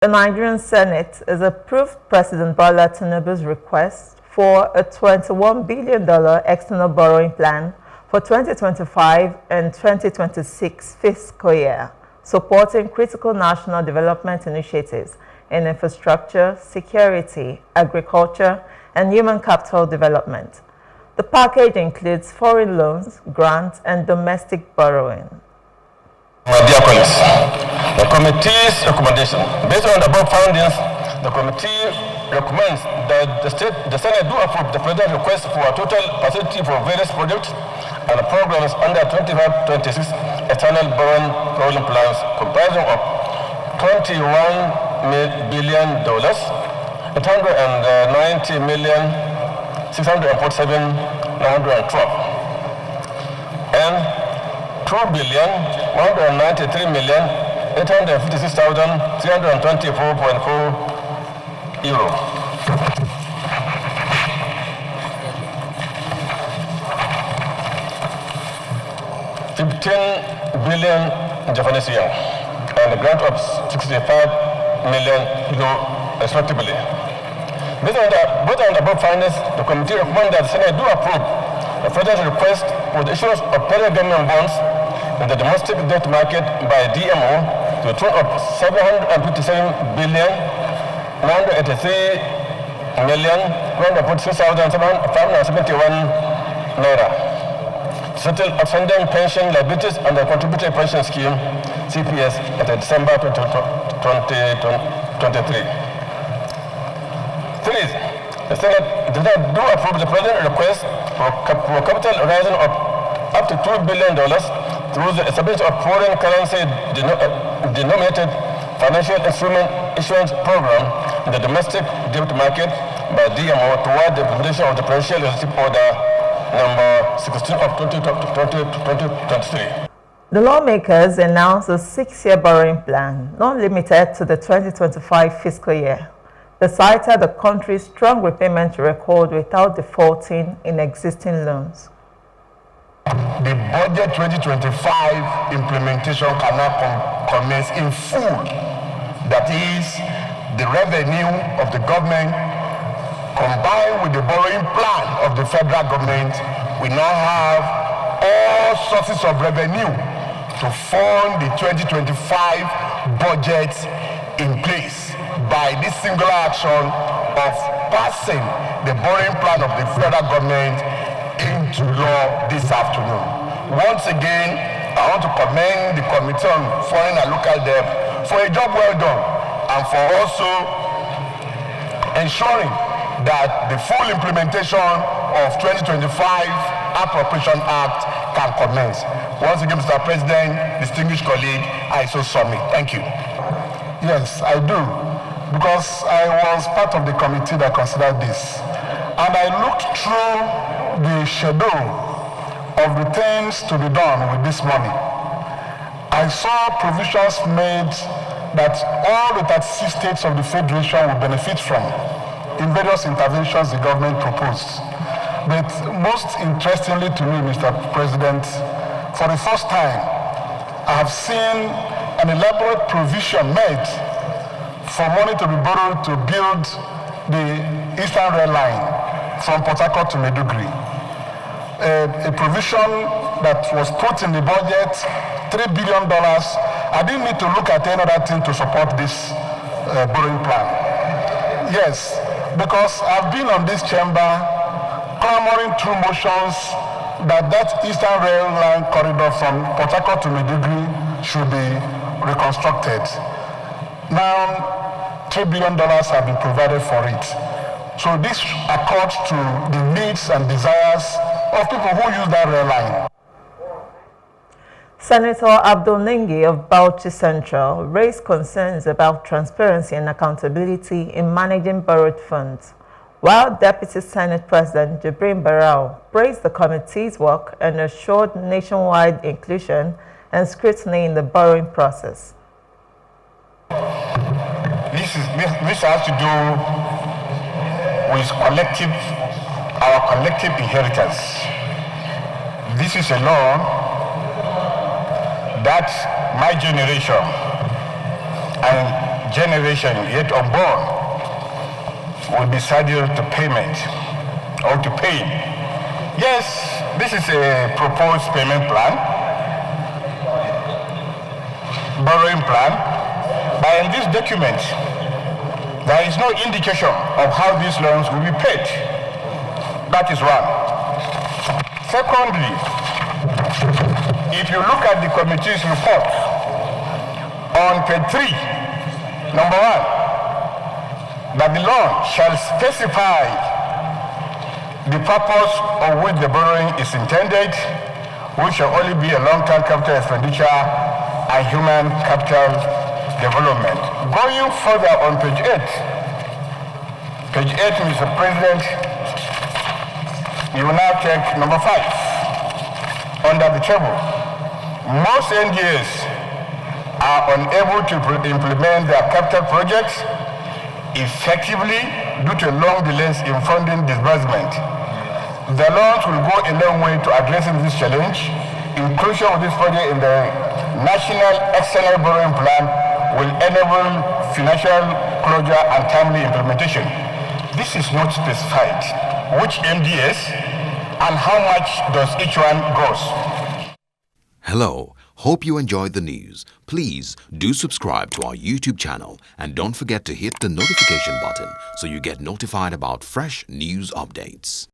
The Nigerian Senate has approved President Bola Tinubu's request for a $21 billion external borrowing plan for 2025 and 2026 fiscal year, supporting critical national development initiatives in infrastructure, security, agriculture, and human capital development. The package includes foreign loans, grants, and domestic borrowing. My dear colleagues, the committee's recommendation, based on the above findings, the committee recommends that the Senate do approve the President's request for a total facility for various projects and programs under 25-26 external borrowing plans comprising of $21 billion, $890 million, $647,912, and €2,193,856,324.4. €15 billion Japanese yen, and a grant of €65 million respectively. Based on the above findings, the committee recommends that the Senate do approve the President's request for the issuance of federal government bonds in the domestic debt market by DMO to the tune of $757 billion, $983,146,571 to settle outstanding pension liabilities under the Contributory Pension Scheme (CPS) at December 2023. 3. The Senate do approve the President's request for capital rising of up to $2 billion through the establishment of foreign currency denominated financial instrument issuance program in the domestic debt market by DMO toward the implementation of the Presidential Executive Order number 16 of 2023. The lawmakers announced a 6-year borrowing plan, not limited to the 2025 fiscal year. They cited the country's strong repayment record without defaulting in existing loans. The budget 2025 implementation cannot commence in full. That is, the revenue of the government combined with the borrowing plan of the federal government, we now have all sources of revenue to fund the 2025 budget in place by this singular action of passing the borrowing plan of the federal government into law this afternoon. Once again, I want to commend the Committee on Foreign and Local Debt for a job well done and for also ensuring that the full implementation of 2025 Appropriation Act can commence. Once again, Mr. President, distinguished colleague, I so submit. Thank you. Yes, I do, because I was part of the committee that considered this. And I looked through the schedule of the things to be done with this money. I saw provisions made that all the 36 states of the Federation will benefit from in various interventions the government proposed. But most interestingly to me, Mr. President, for the first time, I have seen an elaborate provision made for money to be borrowed to build the Eastern Rail Line from Port Harcourt to Maiduguri. A provision that was put in the budget, $3 billion. I didn't need to look at any other thing to support this borrowing plan. Yes, because I've been on this chamber clamoring through motions that Eastern Rail Line corridor from Port Harcourt to Maiduguri should be reconstructed. Now, $3 billion have been provided for it. So this accords to the needs and desires of people who use that rail line. Senator Abdul Ningi of Bauchi Central raised concerns about transparency and accountability in managing borrowed funds, while Deputy Senate President Jibrin Barau praised the committee's work and assured nationwide inclusion and scrutiny in the borrowing process. This has to do with our collective inheritance. This is a law that my generation and generation yet unborn will be saddled to payment or to pay. Yes, this is a proposed payment plan, borrowing plan, but in this document, there is no indication of how these loans will be paid. That is one. Secondly, if you look at the committee's report, on page 3, number 1, that the loan shall specify the purpose of which the borrowing is intended, which shall only be a long-term capital expenditure and human capital development. Going further on page 8, Mr. President, you will now take number 5 under the table. Most NGOs are unable to implement their capital projects effectively due to long delays in funding disbursement. The loans will go a long way to addressing this challenge. Inclusion of this project in the National External Borrowing Plan will enable financial closure and timely implementation. This is not specified. Which MDS and how much does each one cost? Hello, hope you enjoyed the news. Please do subscribe to our YouTube channel and don't forget to hit the notification button so you get notified about fresh news updates.